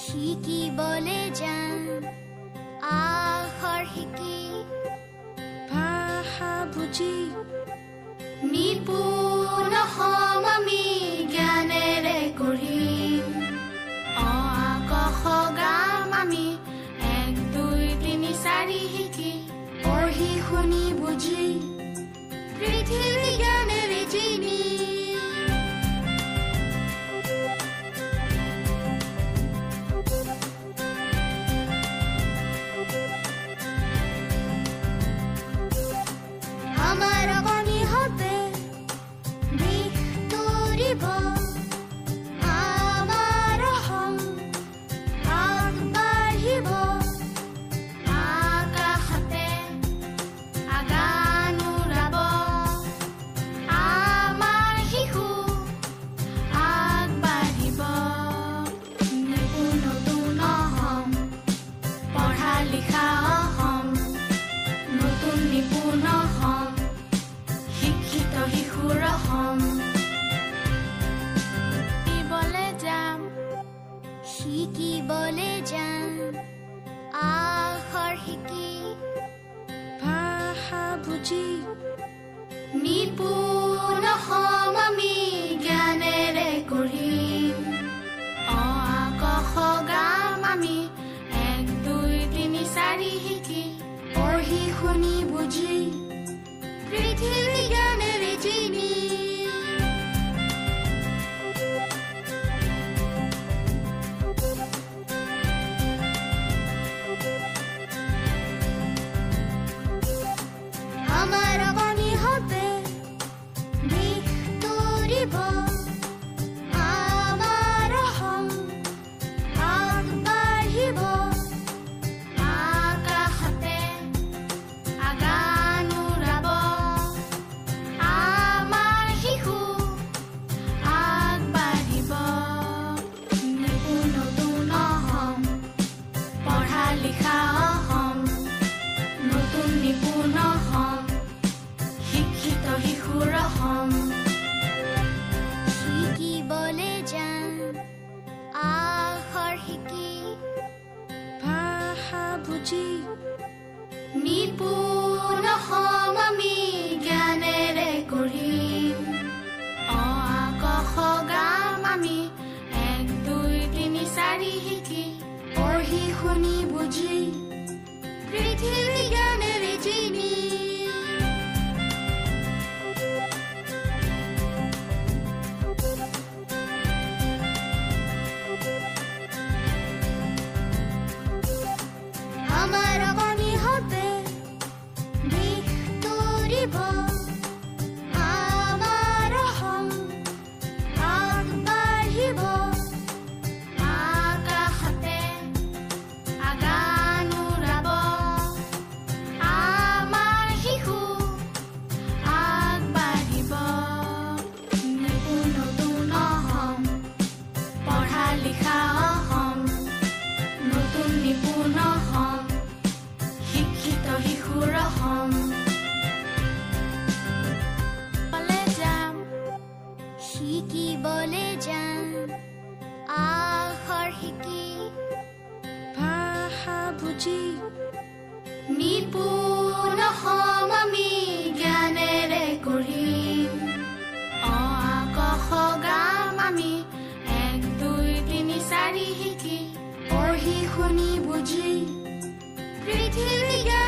শিকিবলে যাম আখৰ শিকি ভাষা বুজি নিপুণ হম আমি জ্ঞানেৰে কৰিম অ ক খ গাম আমি 1 2 3 4 শিকি পঢ়ি শুনি বুজি পৃথিৱী জ্ঞানেৰে চিনি আমাৰ বাণী হবে দিশ তৰিব আমাৰ হম আগবাঢ়িব আকাশতে আগান উৰাব আমাৰ শিশু আগবাঢ়িব নতুন হম পঢ়া লিখা হম নতুন নিপুণ হম শিক্ষিত শিশুৰ হম শিকিবলে যাম আখৰ শিকি ভাষা বুজি নিপুণ হম আমি জ্ঞানেৰে কৰিম অ ক খ গাম আমি 1 2 3 4 শিকি পঢ়ি শুনি বুজি পৃথিৱী জ্ঞানেৰে চিনি আমাৰ বাণী হবে দিশ তৰিব আমাৰ হম আগবাঢ়িব আকাশতে আগান উৰাব আমাৰ শিশু আগবাঢ়িব নতুন হম পঢ়া লিখা হম নতুন নিপুণ হম শিক্ষিত শিশুৰ হম শিকিবলে যাম আখৰ শিকি ভাষা বুজি নিপুণ হম আমি জ্ঞানেৰে কৰিম অ ক খ গাম আমি 1 2 3 4 শিকি পঢ়ি শুনি বুজি পৃথিৱী জ্ঞানেৰে চিনি আমাৰ বাণী হবে দিশ তৰিব আমাৰ হম আগবাঢ়িব আকাশতে আগান উৰাব আমাৰ শিশু আগবাঢ়িব নতুন হম পঢ়া লিখা হম নতুন নিপুণ হম শিক্ষিত শিশুৰ হম শিকিবলে যাম আখৰ শিকি ভাষা বুজি নিপুণ হম আমি জ্ঞানেৰে কৰিম অ ক খ গাম আমি 1 2 3 4 শিকি পঢ়ি শুনি বুজি পৃথিৱী জ্ঞান